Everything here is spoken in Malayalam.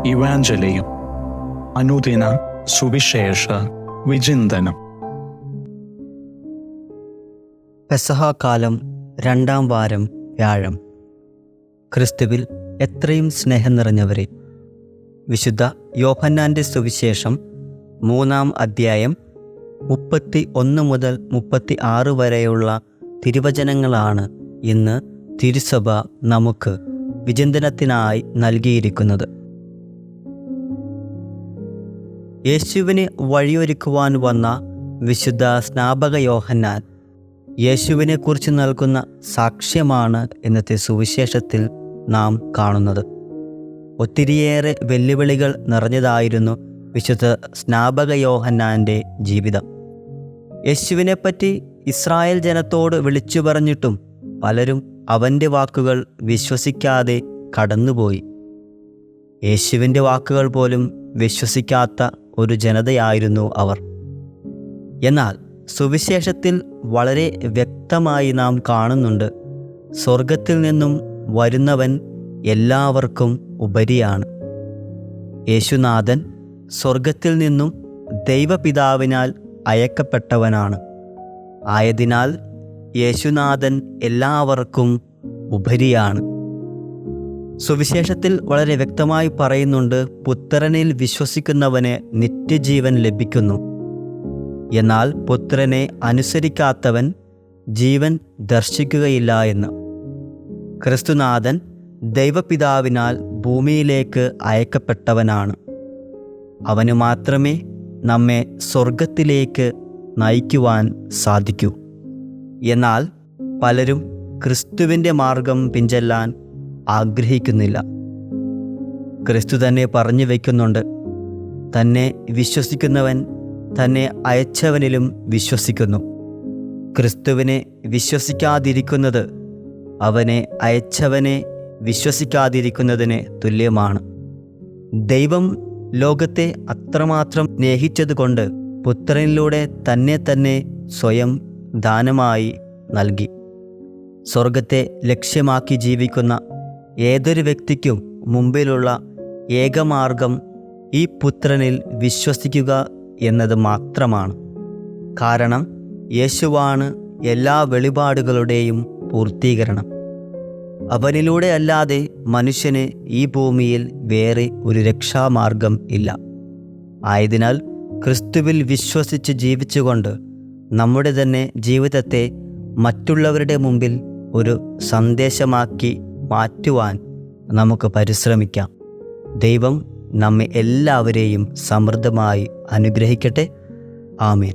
ഇവാഞ്ചലിയും അനുദിന സുവിശേഷ വിചിന്തനം. പെസഹാകാലം 2-ാം വാരം വ്യാഴം. ക്രിസ്തുവിൽ എത്രയും സ്നേഹം നിറഞ്ഞവരെ, വിശുദ്ധ യോഹന്നാൻ്റെ സുവിശേഷം 3-ാം അധ്യായം 31 മുതൽ 36 വരെയുള്ള തിരുവചനങ്ങളാണ് ഇന്ന് തിരുസഭ നമുക്ക് വിചിന്തനത്തിനായി നൽകിയിരിക്കുന്നത്. യേശുവിന് വഴിയൊരുക്കുവാൻ വന്ന വിശുദ്ധ സ്നാപക യോഹന്നാൻ യേശുവിനെക്കുറിച്ച് നൽകുന്ന സാക്ഷ്യമാണ് ഇന്നത്തെ സുവിശേഷത്തിൽ നാം കാണുന്നത്. ഒത്തിരിയേറെ വെല്ലുവിളികൾ നിറഞ്ഞതായിരുന്നു വിശുദ്ധ സ്നാപക യോഹന്നാൻ്റെ ജീവിതം. യേശുവിനെപ്പറ്റി ഇസ്രായേൽ ജനത്തോട് വിളിച്ചു പറഞ്ഞിട്ടും പലരും അവൻ്റെ വാക്കുകൾ വിശ്വസിക്കാതെ കടന്നുപോയി. യേശുവിൻ്റെ വാക്കുകൾ പോലും വിശ്വസിക്കാത്ത ഒരു ജനതയായിരുന്നു അവർ. എന്നാൽ സുവിശേഷത്തിൽ വളരെ വ്യക്തമായി നാം കാണുന്നുണ്ട്, സ്വർഗത്തിൽ നിന്നും വരുന്നവൻ എല്ലാവർക്കും ഉപരിയാണ്. യേശുനാഥൻ സ്വർഗത്തിൽ നിന്നും ദൈവപിതാവിനാൽ അയക്കപ്പെട്ടവനാണ്. ആയതിനാൽ യേശുനാഥൻ എല്ലാവർക്കും ഉപരിയാണ്. സുവിശേഷത്തിൽ വളരെ വ്യക്തമായി പറയുന്നുണ്ട്, പുത്രനിൽ വിശ്വസിക്കുന്നവന് നിത്യജീവൻ ലഭിക്കുന്നു. എന്നാൽ പുത്രനെ അനുസരിക്കാത്തവൻ ജീവൻ ദർശിക്കുകയില്ല എന്ന്. ക്രിസ്തുനാഥൻ ദൈവപിതാവിനാൽ ഭൂമിയിലേക്ക് അയക്കപ്പെട്ടവനാണ്. അവന് മാത്രമേ നമ്മെ സ്വർഗത്തിലേക്ക് നയിക്കുവാൻ സാധിക്കൂ. എന്നാൽ പലരും ക്രിസ്തുവിൻ്റെ മാർഗം പിൻചെല്ലാൻ ആഗ്രഹിക്കുന്നില്ല. ക്രിസ്തു തന്നെ പറഞ്ഞു വയ്ക്കുന്നുണ്ട്, തന്നെ വിശ്വസിക്കുന്നവൻ തന്നെ അയച്ചവനിലും വിശ്വസിക്കുന്നു. ക്രിസ്തുവിനെ വിശ്വസിക്കാതിരിക്കുന്നത് അവനെ അയച്ചവനെ വിശ്വസിക്കാതിരിക്കുന്നതിന് തുല്യമാണ്. ദൈവം ലോകത്തെ അത്രമാത്രം സ്നേഹിച്ചതുകൊണ്ട് പുത്രനിലൂടെ തന്നെ സ്വയം ദാനമായി നൽകി. സ്വർഗത്തെ ലക്ഷ്യമാക്കി ജീവിക്കുന്ന ഏതൊരു വ്യക്തിക്കും മുമ്പിലുള്ള ഏകമാർഗം ഈ പുത്രനിൽ വിശ്വസിക്കുക എന്നത് മാത്രമാണ്. കാരണം യേശുവാണ് എല്ലാ വെളിപാടുകളുടെയും പൂർത്തീകരണം. അവനിലൂടെ അല്ലാതെ മനുഷ്യന് ഈ ഭൂമിയിൽ വേറെ ഒരു രക്ഷാമാർഗം ഇല്ല. ആയതിനാൽ ക്രിസ്തുവിൽ വിശ്വസിച്ച് ജീവിച്ചുകൊണ്ട് നമ്മുടെ തന്നെ ജീവിതത്തെ മറ്റുള്ളവരുടെ മുമ്പിൽ ഒരു സന്ദേശമാക്കി മാറ്റുവാൻ നമുക്ക് പരിശ്രമിക്കാം. ദൈവം നമ്മെ എല്ലാവരെയും സമൃദ്ധമായി അനുഗ്രഹിക്കട്ടെ. ആമേൻ.